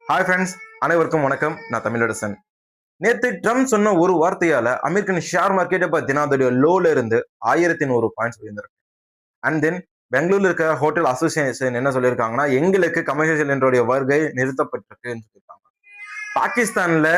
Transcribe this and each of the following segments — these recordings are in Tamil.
ஹாய் ஃப்ரெண்ட்ஸ், அனைவருக்கும் வணக்கம். நான் தமிழரசன். நேத்து ட்ரம்ப் சொன்ன ஒரு வார்த்தையால அமெரிக்கன் ஷேர் மார்க்கெட்டை பார்த்தீங்கன்னா அதோடைய லோல இருந்து 1100 பாயிண்ட்ஸ் உயர்ந்திருக்கு. அண்ட் தென் பெங்களூர்ல இருக்க ஹோட்டல் அசோசியேஷன் என்ன சொல்லியிருக்காங்கன்னா, எங்களுக்கு கமர்ஷியல் சிலிண்டருடைய வருகை நிறுத்தப்பட்டிருக்குன்னு சொல்லியிருக்காங்க. பாகிஸ்தான்ல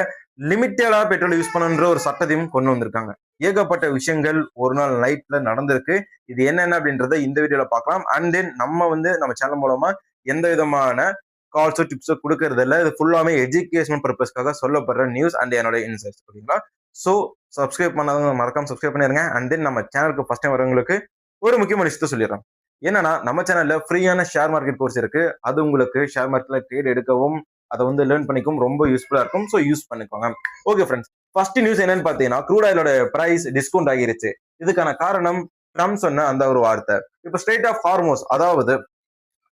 லிமிட்டடா பெட்ரோல் யூஸ் பண்ணன்ற ஒரு சட்டத்தையும் கொண்டு வந்திருக்காங்க. ஏகப்பட்ட விஷயங்கள் ஒரு நாள் நைட்ல நடந்திருக்கு. இது என்னென்ன அப்படின்றத இந்த வீடியோல பார்க்கலாம். அண்ட் தென் நம்ம சேனல் மூலமா எந்த விதமான கால்ஸோ டிப்ஸோ கொடுக்கறது இல்லை. இது ஃபுல்லாமே எஜுகேஷனல் பர்பஸ்க்காக சொல்லப்படுற நியூஸ் அண்ட் என்னோட இன்சைட்ஸ். ஓகேங்களா? ஸோ சப்ஸ்கிரைப் பண்ணாதவங்க மறக்காம சப்ஸ்கிரைப் பண்ணிருங்க. அண்ட் தென் நம்ம சேனலுக்கு ஃபர்ஸ்ட் டைம் வரவங்களுக்கு ஒரு முக்கியமான விஷயத்த சொல்லிடுறேன். என்னன்னா, நம்ம சேனல்ல ஃப்ரீயான ஷேர் மார்க்கெட் கோர்ஸ் இருக்கு. அது உங்களுக்கு ஷேர் மார்க்கெட்ல ட்ரேட் எடுக்கவும் அதை வந்து லேர்ன் பண்ணிக்கும் ரொம்ப யூஸ்ஃபுல்லா இருக்கும். ஸோ யூஸ் பண்ணிக்கோங்க. ஓகே ஃப்ரெண்ட்ஸ், ஃபர்ஸ்ட் நியூஸ் என்னன்னு பாத்தீங்கன்னா, க்ரூட் ஆயிலோட பிரைஸ் டிஸ்கவுண்ட் ஆகிருச்சு. இதுக்கான காரணம் ட்ரம்ப் சொன்ன அந்த ஒரு வார்த்தை. இப்போ ஸ்ட்ரெயிட் ஆஃப் ஹார்மோஸ், அதாவது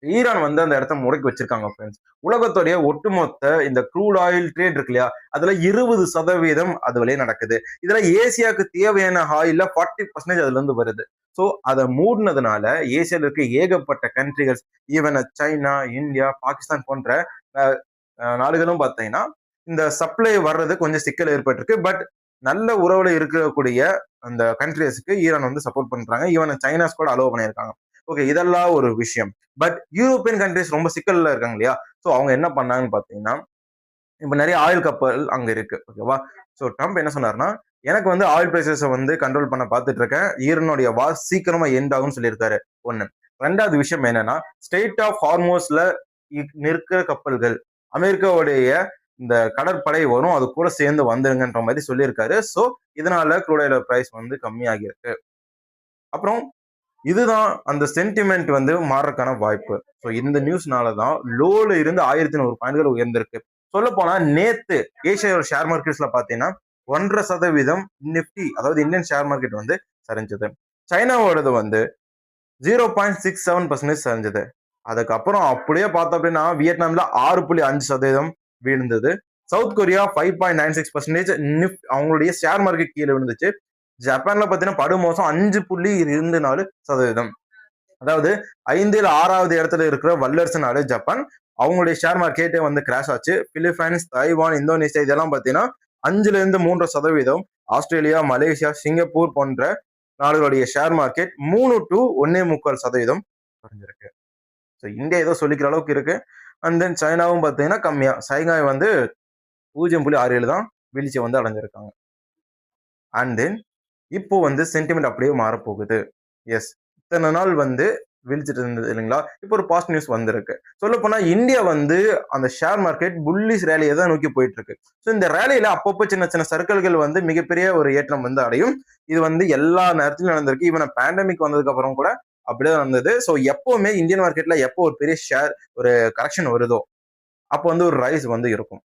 ஈரான் வந்து அந்த இடத்த முடக்கி வச்சிருக்காங்க ஃப்ரெண்ட்ஸ். உலகத்துடைய ஒட்டுமொத்த இந்த க்ரூட் ஆயில் ட்ரேட் இருக்கு இல்லையா, அதுல 20% அது வழியே நடக்குது. இதுல ஏசியாவுக்கு தேவையான ஆயில்ல 40% அதுல இருந்து வருது. ஸோ அதை மூடினதுனால ஏசியால இருக்க ஏகப்பட்ட கண்ட்ரிகள், ஈவன் சைனா, இந்தியா, பாகிஸ்தான் போன்ற நாடுகளும் பார்த்தீங்கன்னா இந்த சப்ளை வர்றது கொஞ்சம் சிக்கல் ஏற்பட்டிருக்கு. பட் நல்ல உறவுல இருக்கக்கூடிய அந்த கண்ட்ரிஸ்க்கு ஈரான் வந்து சப்போர்ட் பண்றாங்க. ஈவன் சைனாஸ் கூட அலோவ் பண்ணியிருக்காங்க. ஓகே, இதெல்லாம் ஒரு விஷயம். பட் யூரோப்பியன் கண்ட்ரிஸ் ரொம்ப சிக்கல்ல இருக்காங்க இல்லையா, ஸோ அவங்க என்ன பண்ணாங்கன்னு பாத்தீங்கன்னா, இப்ப நிறைய ஆயில் கப்பல் அங்க இருக்கு. ஓகேவா? ஸோ ட்ரம்ப் என்ன சொன்னாருன்னா, எனக்கு வந்து ஆயில் பிரைசஸ் வந்து கண்ட்ரோல் பண்ண பார்த்துட்டு இருக்கேன். ஈரானுடைய வார் சீக்கிரமா எண்ட் ஆகும்னு சொல்லியிருக்காரு. ஒண்ணு. ரெண்டாவது விஷயம் என்னன்னா, ஸ்டேட் ஆஃப் ஹார்மோஸ்ல நிற்கிற கப்பல்கள் அமெரிக்காவுடைய இந்த கடற்படை வரும், அது கூட சேர்ந்து வந்துருங்கன்ற மாதிரி சொல்லியிருக்காரு. ஸோ இதனால க்ரூட் ஆயில் பிரைஸ் வந்து கம்மியாகி இருக்கு. அப்புறம் இதுதான் அந்த சென்டிமெண்ட் வந்து மாறக்கான வாய்ப்பு. ஸோ இந்த நியூஸ்னால தான் லோல இருந்து 1100 பாயிண்ட்கள் உயர்ந்திருக்கு. சொல்ல போனா நேத்து ஏசியா ஷேர் மார்க்கெட்ஸ்ல பாத்தீங்கன்னா 1.5% நிப்டி, அதாவது இந்தியன் ஷேர் மார்க்கெட் வந்து சரிஞ்சது. சைனாவோடது வந்து 0.67% சரிஞ்சது. அதுக்கப்புறம் அப்படியே பார்த்தோம் அப்படின்னா வியட்நாம்ல 6.5% வீழ்ந்தது. சவுத் கொரியா 5.96% அவங்களுடைய ஷேர் மார்க்கெட் கீழே விழுந்துச்சு. ஜப்பான்ல பாத்தீங்கன்னா படுமோசம் 5.24%. அதாவது 5ல் 6வது இடத்துல இருக்கிற வல்லரசு நாடு ஜப்பான். அவங்களுடைய ஷேர் மார்க்கெட்டே வந்து கிராஷ் ஆச்சு. பிலிப்பைன்ஸ், தைவான், இந்தோனேஷியா இதெல்லாம் பாத்தீங்கன்னா 5-3%. ஆஸ்திரேலியா, மலேசியா, சிங்கப்பூர் போன்ற நாடுகளுடைய ஷேர் மார்க்கெட் 3 to 1.25% குறைஞ்சிருக்கு. ஸோ இந்தியா ஏதோ சொல்லிக்கிற அளவுக்கு இருக்கு. அண்ட் தென் சைனாவும் பாத்தீங்கன்னா கம்மியா, சைனாய் வந்து 0.67 தான் வீழ்ச்சி வந்து அடைஞ்சிருக்காங்க. அண்ட் தென் இப்போ வந்து சென்டிமெண்ட் அப்படியே மாறப்போகுது. எஸ், இத்தனை நாள் வந்து வீழ்ச்சிட்டு இருந்தது இல்லைங்களா, இப்போ ஒரு பாசிட்டிவ் நியூஸ் வந்திருக்கு. சொல்ல போனா இந்தியா வந்து அந்த ஷேர் மார்க்கெட் புல்லிஷ் ரேலியை தான் நோக்கி போயிட்டு இருக்கு. ஸோ இந்த ரேலியில அப்பப்போ சின்ன சின்ன சர்க்கிள்கள் வந்து மிகப்பெரிய ஒரு ஏற்றம் வந்து அடையும். இது வந்து எல்லா நேரத்திலும் நடந்திருக்கு. ஈவன் பேண்டமிக் வந்ததுக்கு அப்புறம் கூட அப்படிதான் நடந்தது. ஸோ எப்பவுமே இந்தியன் மார்க்கெட்ல எப்போ ஒரு பெரிய ஷேர் ஒரு கரெக்ஷன் வருதோ அப்போ வந்து ஒரு ரைஸ் வந்து இருக்கும்.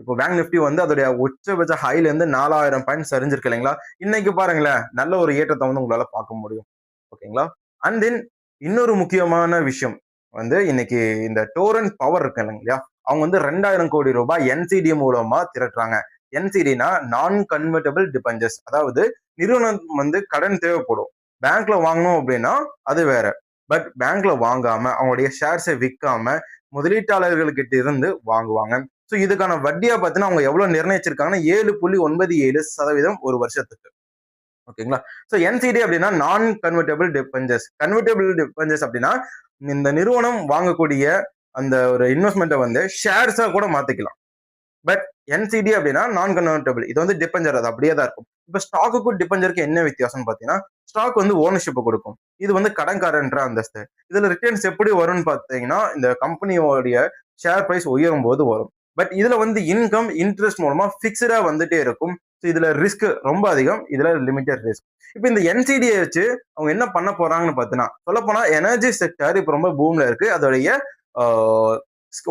இப்போ பேங்க் நிப்டி வந்து அதோடைய உச்சபட்ச ஹைல இருந்து 4000 பாயிண்ட் சரிஞ்சிருக்கு இல்லைங்களா. இன்னைக்கு பாருங்களேன், நல்ல ஒரு ஏற்றத்தை வந்து உங்களால பார்க்க முடியும். ஓகேங்களா? அண்ட் தென் இன்னொரு முக்கியமான விஷயம் வந்து இன்னைக்கு இந்த டோரண்ட் பவர் இருக்கு இல்லைங்களா, அவங்க வந்து 2000 கோடி ரூபாய் என்சிடி மூலமா திரட்டுறாங்க. என்சிடினா நான் கன்வெர்டபிள் டிபெஞ்சர்ஸ், அதாவது நிறுவனம் வந்து கடன் தேவைப்படும், பேங்க்ல வாங்கணும் அப்படின்னா அது வேற. பட் பேங்க்ல வாங்காம அவங்களுடைய ஷேர்ஸை விற்காம முதலீட்டாளர்கள்கிட்ட இருந்து வாங்குவாங்க. ஸோ இதுக்கான வட்டியா பார்த்தீங்கன்னா அவங்க எவ்வளவு நிர்ணயிச்சிருக்காங்கன்னா 7.97% ஒரு வருஷத்துக்கு. ஓகேங்களா? ஸோ என்சிடி அப்படின்னா நான் கன்வெர்டபிள் டிபெஞ்சர்ஸ். கன்வெர்டபிள் டிபெஞ்சர்ஸ் அப்படின்னா இந்த நிறுவனம் வாங்கக்கூடிய அந்த ஒரு இன்வெஸ்ட்மெண்ட்டை வந்து ஷேர்ஸா கூட மாத்திக்கலாம். பட் என்சிடி அப்படின்னா நான் கன்வெர்டபிள், இது வந்து டிபெஞ்சர், அது அப்படியே தான் இருக்கும். இப்போ ஸ்டாக்குக்கும் டிபெஞ்சருக்கு என்ன வித்தியாசம்னு பார்த்தீங்கன்னா, ஸ்டாக் வந்து ஓனர்ஷிப்பை கொடுக்கும், இது வந்து கடன்காரன்ற அந்தஸ்து. இதுல ரிட்டர்ன்ஸ் எப்படி வரும்னு பார்த்தீங்கன்னா இந்த கம்பெனியோடைய ஷேர் பிரைஸ் உயரும் போது வரும். பட் இதுல வந்து இன்கம் இன்ட்ரெஸ்ட் மூலமா பிக்சடா வந்துட்டே இருக்கும். இதுல ரிஸ்க் ரொம்ப அதிகம், இதுல லிமிடெட் ரிஸ்க். இப்போ இந்த என்சிடியை வச்சு அவங்க என்ன பண்ண போறாங்கன்னு பார்த்தீங்கன்னா, சொல்ல போனா எனர்ஜி செக்டர் இப்போ ரொம்ப பூம்ல இருக்கு. அதோடைய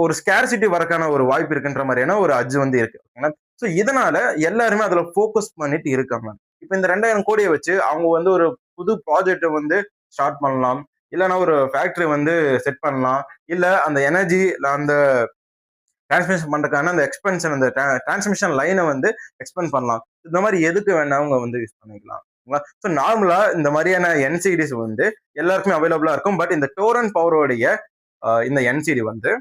ஒரு ஸ்கேர்சிட்டி வரக்கான ஒரு வாய்ப்பு இருக்குன்ற மாதிரியான ஒரு அஜ் வந்து இருக்கு. ஸோ இதனால எல்லாருமே அதுல போக்கஸ் பண்ணிட்டு இருக்காங்க. இப்ப இந்த 2000 கோடியை வச்சு அவங்க வந்து ஒரு புது ப்ராஜெக்ட் வந்து ஸ்டார்ட் பண்ணலாம், இல்லைன்னா ஒரு ஃபேக்டரி வந்து செட் பண்ணலாம், இல்ல அந்த எனர்ஜி அந்த டிரான்ஸ்மிஷன் பண்றதுக்கான அந்த எக்ஸ்பென்ஷன், அந்த டிரான்ஸ்மிஷன் லைனை வந்து எக்ஸ்பெண்ட் பண்ணலாம். இந்த மாதிரி எதுக்கு வேணா அவங்க வந்து யூஸ் பண்ணிக்கலாம். ஸோ நார்மலா இந்த மாதிரியான என்சிடிஸ் வந்து எல்லாருக்குமே அவைலபிளா இருக்கும். பட் இந்த டோரண்ட் பவரோடைய இந்த என்சிடி வந்து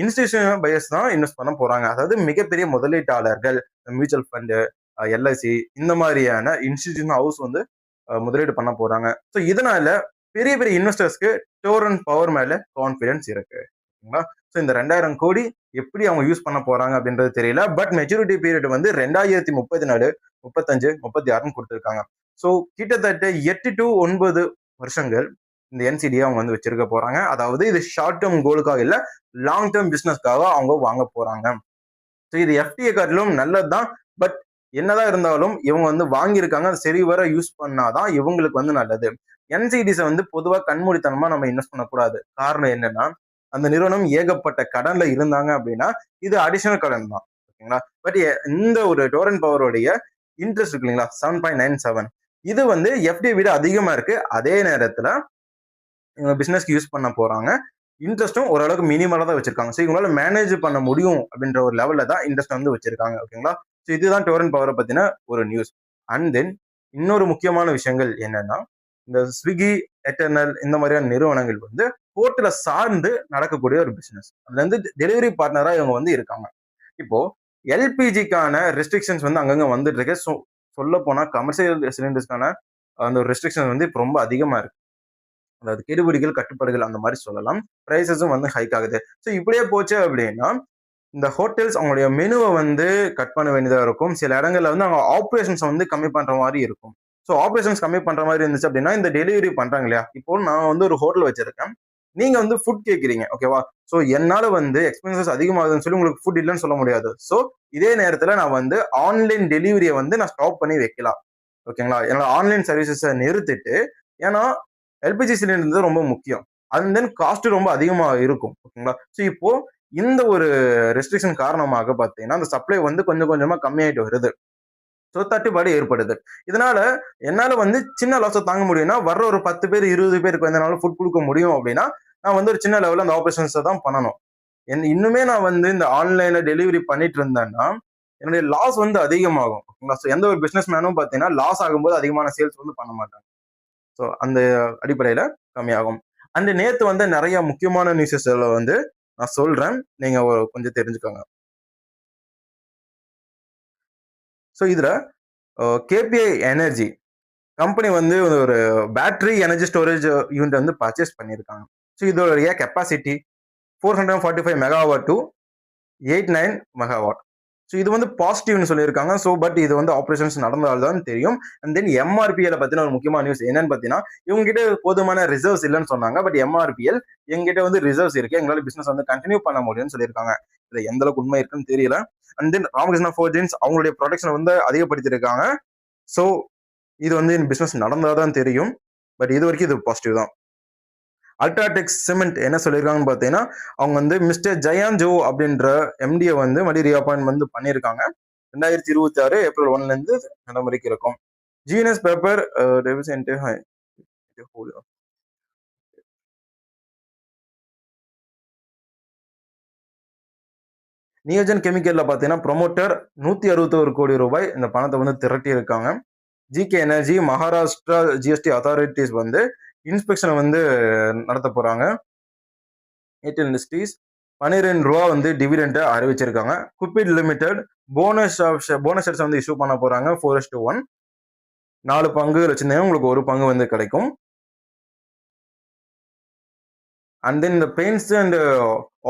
இன்ஸ்டிடியூஷனல் பையர்ஸ் தான் இன்வெஸ்ட் பண்ண போறாங்க. அதாவது மிகப்பெரிய முதலீட்டாளர்கள், மியூச்சுவல் ஃபண்டு, எல்ஐசி இந்த மாதிரியான இன்ஸ்டிடியூஷன் ஹவுஸ் வந்து முதலீடு பண்ண போறாங்க. ஸோ இதனால பெரிய பெரிய இன்வெஸ்டர்ஸ்க்கு டோரன் பவர் மேல கான்ஃபிடன்ஸ் இருக்கு. ஸோ இந்த 2000 கோடி எப்படி அவங்க யூஸ் பண்ண போறாங்க அப்படின்றது தெரியல. பட் மெச்சூரிட்டி பீரியட் வந்து 2034, 35, 36 கொடுத்துருக்காங்க. ஸோ கிட்டத்தட்ட 8 to 9 வருஷங்கள் இந்த என்சிடியை அவங்க வந்து வச்சிருக்க போறாங்க. அதாவது இது ஷார்ட் டேர்ம் கோலுக்காக இல்ல, லாங் டேர்ம் பிசினஸ்க்காக அவங்க வாங்க போறாங்க. ஸோ இது எஃப்டிஏ காட்டிலும் நல்லதுதான். பட் என்னதான் இருந்தாலும் இவங்க வந்து வாங்கியிருக்காங்க, அதை சரிவர யூஸ் பண்ணாதான் இவங்களுக்கு வந்து நல்லது. என்சிடிஸை வந்து பொதுவாக கண்மூடித்தனமா நம்ம இன்வெஸ்ட் பண்ணக்கூடாது. காரணம் என்னன்னா, அந்த நிறுவனம் ஏகப்பட்ட கடன்ல இருந்தாங்க அப்படின்னா இது அடிஷனல் கடன் தான். ஓகேங்களா? பட் இந்த ஒரு டோரன் பவருடைய இன்ட்ரெஸ்ட் இருக்கு இல்லைங்களா, 7.97, இது வந்து எஃப்டி விட அதிகமா இருக்கு. அதே நேரத்துல இவங்க பிசினஸ்க்கு யூஸ் பண்ண போறாங்க. இன்ட்ரெஸ்ட்டும் ஓரளவுக்கு மினிமலா தான் வச்சிருக்காங்க. ஸோ இவங்களால மேனேஜ் பண்ண முடியும் அப்படின்ற ஒரு லெவல்ல தான் இன்ட்ரெஸ்ட் வந்து வச்சிருக்காங்க. ஓகேங்களா? ஸோ இதுதான் டோரன் பவரை பத்தின ஒரு நியூஸ். அண்ட் தென் இன்னொரு முக்கியமான விஷயங்கள் என்னன்னா, இந்த ஸ்விக்கி, எட்டர்னல் இந்த மாதிரியான நிறுவனங்கள் வந்து ஹோட்டலை சார்ந்து நடக்கக்கூடிய ஒரு பிசினஸ். அதுல இருந்து டெலிவரி பார்ட்னரா இவங்க வந்து இருக்காங்க. இப்போ எல்பிஜிக்கான ரெஸ்ட்ரிக்ஷன்ஸ் வந்து அங்கங்க வந்துட்டு இருக்கு. ஸோ சொல்ல போனா கமர்ஷியல் சிலிண்டர்ஸ்க்கான அந்த ஒரு ரெஸ்ட்ரிக்ஷன் வந்து இப்போ ரொம்ப அதிகமா இருக்கு. அதாவது கெடுபிடிகள், கட்டுப்பாடுகள் அந்த மாதிரி சொல்லலாம். பிரைசஸும் வந்து ஹைக் ஆகுது. ஸோ இப்படியே போச்சு அப்படின்னா இந்த ஹோட்டல்ஸ் அவங்களுடைய மெனுவை வந்து கட் பண்ண வேண்டியதா இருக்கும். சில இடங்கள்ல வந்து அவங்க ஆப்ரேஷன்ஸ் வந்து கம்மி பண்ற மாதிரி இருக்கும். ஸோ ஆப்ரேஷன்ஸ் கம்மி பண்ற மாதிரி இருந்துச்சு அப்படின்னா இந்த டெலிவரி பண்றாங்க இல்லையா, இப்போ நான் வந்து ஒரு ஹோட்டல் வச்சிருக்கேன், நீங்க வந்து ஃபுட் கேட்குறீங்க, ஓகேவா? ஸோ என்னால வந்து எக்ஸ்பென்சஸ் அதிகமாகுதுன்னு சொல்லி உங்களுக்கு ஃபுட் இல்லைன்னு சொல்ல முடியாது. ஸோ இதே நேரத்துல நான் வந்து ஆன்லைன் டெலிவரியை வந்து நான் ஸ்டாப் பண்ணி வைக்கலாம். ஓகேங்களா? என்னோட ஆன்லைன் சர்வீசஸை நிறுத்திட்டு, ஏன்னா எல்பிஜி சிலிண்டர் ரொம்ப முக்கியம். அண்ட் தென் காஸ்ட் ரொம்ப அதிகமா இருக்கும். ஓகேங்களா? ஸோ இப்போ இந்த ஒரு ரெஸ்ட்ரிக்ஷன் காரணமாக பார்த்தீங்கன்னா அந்த சப்ளை வந்து கொஞ்சம் கொஞ்சமா கம்மியாயிட்டு வருது. ஸோ தட்டுப்பாடு ஏற்படுது. இதனால என்னால வந்து சின்ன லாஸை தாங்க முடியும்னா, வர்ற ஒரு 10 பேர் 20 பேருக்கு வந்து என்னால ஃபுட் கொடுக்க முடியும் அப்படின்னா, நான் வந்து ஒரு சின்ன லெவலில் அந்த ஆப்ரேஷன்ஸை தான் பண்ணணும். இன்னுமே நான் வந்து இந்த ஆன்லைன்ல டெலிவரி பண்ணிட்டு இருந்தேன்னா என்னுடைய லாஸ் வந்து அதிகமாகும். ஓகேங்களா? ஸோ எந்த ஒரு பிசினஸ் மேனும் பார்த்தீங்கன்னா லாஸ் ஆகும்போது அதிகமான சேல்ஸ் வந்து பண்ண மாட்டாங்க. ஸோ அந்த அடிப்படையில கம்மியாகும். அண்ட் நேத்து வந்து நிறைய முக்கியமான நியூஸஸ்ல வந்து நான் சொல்றேன், நீங்க கொஞ்சம் தெரிஞ்சுக்கோங்க. ஸோ இதுல கேபிஐ எனர்ஜி கம்பெனி வந்து ஒரு பேட்டரி எனர்ஜி ஸ்டோரேஜ் யூனிட் வந்து பர்ச்சேஸ் பண்ணியிருக்காங்க. ஸோ இதோடைய capacity 445 megawatt to 89 megawatt. So இது வந்து பாசிட்டிவ்னு சொல்லியிருக்காங்க. ஸோ பட் இது வந்து ஆப்ரேஷன்ஸ் நடந்தால்தான் தெரியும். அண்ட் தென் எம்ஆர்பிஎல் பத்தின ஒரு முக்கியமான நியூஸ் என்னன்னு பார்த்தீங்கன்னா, இவங்க கிட்ட போதுமான ரிசர்வ்ஸ் இல்லைன்னு சொன்னாங்க. பட் எம்ஆர்பிஎல் எங்ககிட்ட வந்து ரிசர்வ்ஸ் இருக்கு, எங்களால பிசினஸ் வந்து கண்டினியூ பண்ண முடியும்னு சொல்லியிருக்காங்க. இதுல எந்த அளவுக்கு உண்மை இருக்குன்னு தெரியல. அண்ட் தென் ராமகிருஷ்ணா ஃபோர்ஜின்ஸ் அவங்களுடைய ப்ரொடக்ஷனை வந்து அதிகப்படுத்தியிருக்காங்க. ஸோ இது வந்து பிசினஸ் நடந்தாதான் தெரியும். பட் இது வரைக்கும் இது பாசிட்டிவ் தான். அல்ட்ராடெக் சிமெண்ட் என்ன சொல்லியிருக்காங்கன்னு பார்த்தீங்கன்னா, அவங்க வந்து மிஸ்டர் ஜயான் ஜோ அப்படின்ற எம்டியை வந்து மறுபடியும் ரீஅப்பாயின்ட் வந்து பண்ணியிருக்காங்க. 2026 ஏப்ரல் 1ல இருந்து நடைமுறைக்கு இருக்கும். ஜிஎன்எஸ் பேப்பர் நியோஜன் கெமிக்கல்ல பார்த்தீங்கன்னா ப்ரொமோட்டர் 161 கோடி ரூபாய் இந்த பணத்தை வந்து திரட்டி இருக்காங்க. GK energy, Maharashtra GST authorities வந்து இன்ஸ்பெக்ஷனை வந்து நடத்த போறாங்க. ஏர்டெல் இண்டஸ்ட்ரீஸ் 12 ரூபா வந்து டிவிடெண்டை அறிவிச்சிருக்காங்க. குப்பிட் லிமிடெட் போனஸ் ஷேர்ஸ் வந்து இஷ்யூ பண்ண போறாங்க 4:1. 4 பங்கு வச்சிருந்தீங்கன்னா உங்களுக்கு 1 பங்கு வந்து கிடைக்கும். அண்ட் தென் இந்த பெயிண்ட்ஸ் அண்ட்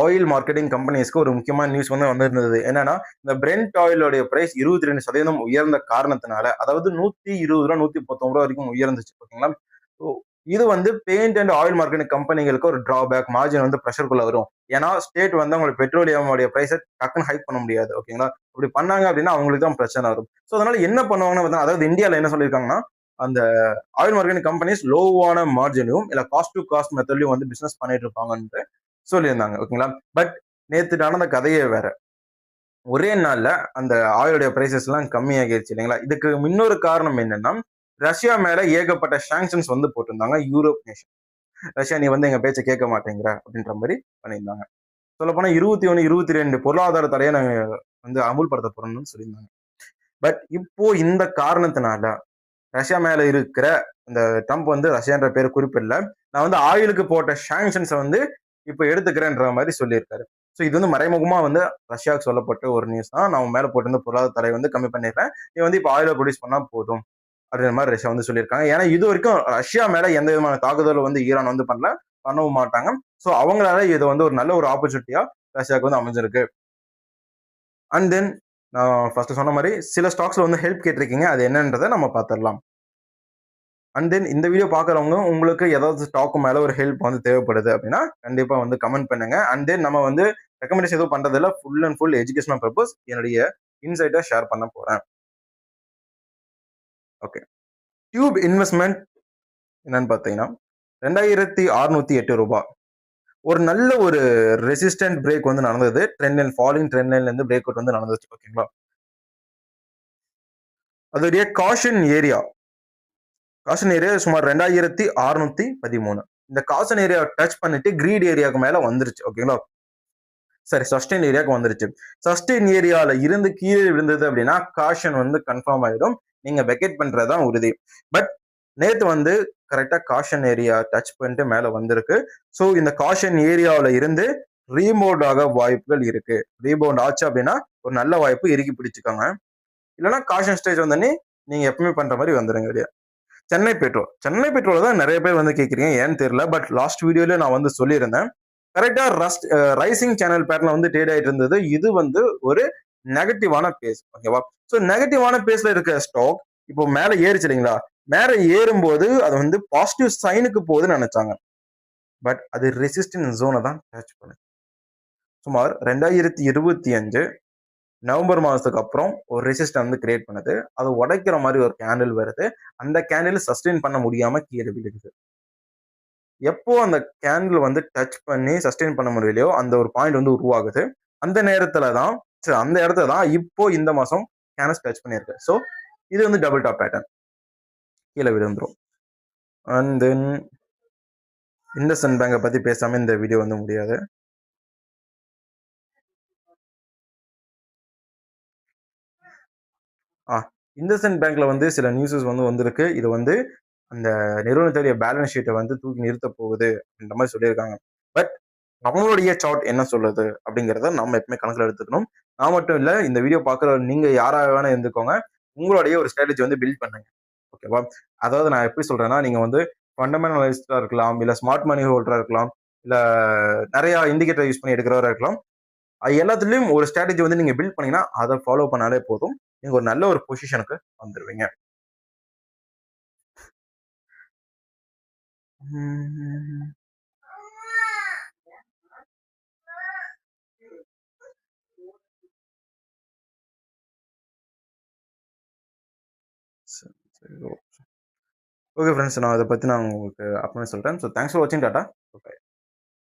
ஆயில் மார்க்கெட்டிங் கம்பெனிஸ்க்கு ஒரு முக்கியமான நியூஸ் வந்து வந்திருந்தது. என்னன்னா, இந்த பிரெண்ட் ஆயிலோடைய பிரைஸ் 22% உயர்ந்த காரணத்தினால, அதாவது 120 ரூபா 119 ரூபா வரைக்கும் உயர்ந்துச்சு. ஓகேங்களா? இது வந்து பெயிண்ட் அண்ட் ஆயில் மார்க்கெட்டிங் கம்பெனிகளுக்கு ஒரு டிராபேக், மார்ஜின் வந்து ப்ரெஷருக்குள்ள வரும். ஏன்னா ஸ்டேட் வந்து அவங்களுக்கு பெட்ரோலியமுடைய பிரைஸை டக்குன்னு ஹைக் பண்ண முடியாது. ஓகேங்களா? அப்படி பண்ணாங்க அப்படின்னா அவங்களுக்கு தான் பிரச்சனை வரும். ஸோ அதனால என்ன பண்ணுவாங்கன்னா, அதாவது இந்தியாவில் என்ன சொல்லியிருக்காங்கன்னா, அந்த ஆயில் மார்க்கெட்டிங் கம்பெனிஸ் லோவான மார்ஜினும் இல்ல காஸ்ட் டு காஸ்ட் மெத்தட்லயும் வந்து பிசினஸ் பண்ணிட்டு இருப்பாங்கன்னு சொல்லியிருந்தாங்க. ஓகேங்களா? பட் நேத்து நடந்த கதையே வேற. ஒரே நாள்ல அந்த ஆயிலுடைய பிரைசஸ் எல்லாம் கம்மியாகிடுச்சு இல்லைங்களா? இதுக்கு இன்னொரு காரணம் என்னன்னா, ரஷ்யா மேல ஏகப்பட்ட சாங்ஷன்ஸ் வந்து போட்டிருந்தாங்க யூரோப் நேஷன். ரஷ்யா நீ வந்து எங்க பேச்சை கேட்க மாட்டேங்கிற அப்படின்ற மாதிரி பண்ணியிருந்தாங்க. சொல்ல போனா 21, 22 பொருளாதார தடையை நாங்க வந்து அமுல்படுத்த போறோம்னு சொல்லியிருந்தாங்க. பட் இப்போ இந்த காரணத்தினால ரஷ்யா மேல இருக்கிற இந்த ட்ரம்ப் வந்து ரஷ்யான்ற பேர் குறிப்பிடல, நான் வந்து ஆயிலுக்கு போட்ட சாங்ஷன்ஸை வந்து இப்ப எடுத்துக்கிறேன்ற மாதிரி சொல்லியிருக்காரு. ஸோ இது வந்து மறைமுகமா வந்து ரஷ்யாவுக்கு சொல்லப்பட்ட ஒரு நியூஸ் தான். நான் மேல போட்டிருந்த பொருளாதார தடை வந்து கம்மி பண்ணிடுறேன். நீ வந்து இப்போ ஆயில ப்ரொடியூஸ் பண்ணா போதும். அப்படின்ற மாதிரி ரஷ்யா வந்து சொல்லியிருக்காங்க. ஏன்னா இது வரைக்கும் ரஷ்யா மேல எந்த விதமான தாக்குதலும் வந்து ஈரான் வந்து பண்ணல, பண்ணவும் மாட்டாங்க. ஸோ அவங்களால இது வந்து ஒரு நல்ல ஒரு ஆப்பர்ச்சுனிட்டியா ரஷ்யாவுக்கு வந்து அமைஞ்சிருக்கு. அண்ட் தென் நான் ஃபர்ஸ்ட் சொன்ன மாதிரி சில ஸ்டாக்ஸ்ல வந்து ஹெல்ப் கேட்டிருக்கீங்க. அது என்னன்றதை நம்ம பார்த்துடலாம். அண்ட் தென் இந்த வீடியோ பார்க்குறவங்க உங்களுக்கு ஏதாவது ஸ்டாக் மேல ஒரு ஹெல்ப் வந்து தேவைப்படுது அப்படின்னா கண்டிப்பா வந்து கமெண்ட் பண்ணுங்க. அண்ட் தென் நம்ம வந்து ரெக்கமெண்டேஷன் எதுவும் பண்றதில்ல, full and full educational purpose என்னுடைய இன்சைட்டை ஷேர் பண்ண போறேன். ஓகே, டியூப் இன்வெஸ்ட்மெண்ட் என்னன்னு பார்த்தீங்கன்னா 2608 ரூபாய். ஒரு நல்ல ஒரு ரெசிஸ்டன்ட் பிரேக் வந்து நடந்தது. ட்ரெண்ட் லைன் ஃபாலிங் ட்ரெண்ட் லைன்ல இருந்து பிரேக் அவுட் வந்து நடந்துச்சு. ஓகேங்களா, அதோடைய காஷன் ஏரியா சுமார் 2613. இந்த காஷன் ஏரியா டச் பண்ணிட்டு கிரீட் ஏரியாவுக்கு மேல வந்துருச்சு. ஓகேங்களா, சரி, சஸ்டெயின் ஏரியாவுக்கு வந்துருச்சு. சஸ்டெயின் ஏரியால இருந்து கீழே விழுந்தது அப்படின்னா காஷன் வந்து கன்ஃபார்ம் ஆயிடும். நீங்க வெக்கேட் பண்றதுதான் உறுதி. பட் நேத்து வந்து கரெக்டா காஷன் ஏரியா டச் பண்ணிட்டு மேல வந்திருக்கு. ஸோ இந்த காஷன் ஏரியாவில இருந்து ரீபவுண்ட் ஆக வாய்ப்புகள் இருக்கு. ரீபவுண்ட் ஆச்சு அப்படின்னா ஒரு நல்ல வாய்ப்பு இறுக்கி பிடிச்சுக்கோங்க. இல்லைன்னா காஷன் ஸ்டேஜ் வந்தோடனே நீங்க எப்பவுமே பண்ற மாதிரி வந்துருங்க இல்லையா. சென்னை பெட்ரோல் தான் நிறைய பேர் வந்து கேட்குறீங்க, ஏன்னு தெரியல. பட் லாஸ்ட் வீடியோல நான் வந்து சொல்லியிருந்தேன். கரெக்டா ரைசிங் சேனல் பேட்டர்ல வந்து ட்ரேட் ஆயிட்டு இருந்தது. இது வந்து ஒரு நெகட்டிவான பேஸ். ஓகேவா, ஸோ நெகட்டிவான பேஸ்ல இருக்க ஸ்டாக் இப்போ மேல ஏறிச்சு இல்லைங்களா. மேல ஏறும்போது அது வந்து பாசிட்டிவ் சைனுக்கு போகுதுன்னு நினைச்சாங்க. பட் அது ரெசிஸ்டன்ஸ் ஜோனை தான் டச் பண்ணுது. சுமார் 2025 நவம்பர் மாதத்துக்கு அப்புறம் ஒரு ரெசிஸ்டன் வந்து கிரியேட் பண்ணுது. அது உடைக்கிற மாதிரி ஒரு கேண்டில் வருது. அந்த கேண்டில் சஸ்டெயின் பண்ண முடியாம கீழே விழுகுது. எப்போ அந்த கேண்டில் வந்து டச் பண்ணி சஸ்டெயின் பண்ண முடியலையோ அந்த ஒரு பாயிண்ட் வந்து உருவாகுது. அந்த நேரத்துல தான் அந்த இடத்துல தான் இப்போ இந்த மாசம் கேனஸ் டச் பண்ணியிருக்கு. ஸோ இது வந்து டபுள் டாப் பேட்டர்ன் கீழே விழுந்துரும். அண்ட் தென் இண்டஸ்இண்ட் பேங்கை பத்தி பேசாம இந்த வீடியோ வந்து முடியாது. இண்டஸ்இண்ட் பேங்க்ல வந்து சில நியூஸஸ் வந்து வந்திருக்கு. இது வந்து அந்த நிறுவனத்துடைய பேலன்ஸ் ஷீட்டை வந்து தூக்கி நிறுத்த போகுது அப்படின்ற மாதிரி சொல்லியிருக்காங்க. பட் நம்மளுடைய சார்ட் என்ன சொல்லுது அப்படிங்கிறத நம்ம எப்பவுமே கணக்கில் எடுத்துக்கணும். நான் மட்டும் இல்லை, இந்த வீடியோ பார்க்குற நீங்க யாராக வேணா இருந்துக்கோங்க, உங்களுடைய ஒரு ஸ்ட்ராட்டஜி வந்து பில்ட் பண்ணுங்க. ஓகேவா, அதாவது நான் எப்படி சொல்றேன்னா, நீங்க வந்து ஃபண்டமெண்டலிஸ்டா இருக்கலாம், இல்ல ஸ்மார்ட் மணி ஹோல்டரா இருக்கலாம், இல்ல நிறைய இண்டிகேட்டர் யூஸ் பண்ணி எடுக்கிறவரா இருக்கலாம். எல்லாத்துலயும் ஒரு ஸ்ட்ராட்டஜி வந்து நீங்க பில்ட் பண்ணீங்கன்னா அதை ஃபாலோ பண்ணாலே போதும். நீங்க ஒரு நல்ல ஒரு பொசிஷனுக்கு வந்துருவீங்க. ஓகே ஃப்ரெண்ட்ஸ், நான் அதை பத்தி நான் உங்களுக்கு அப்புறமே சொல்றேன். ஸோ தேங்க்ஸ் ஃபார் வாட்சிங். டாடா.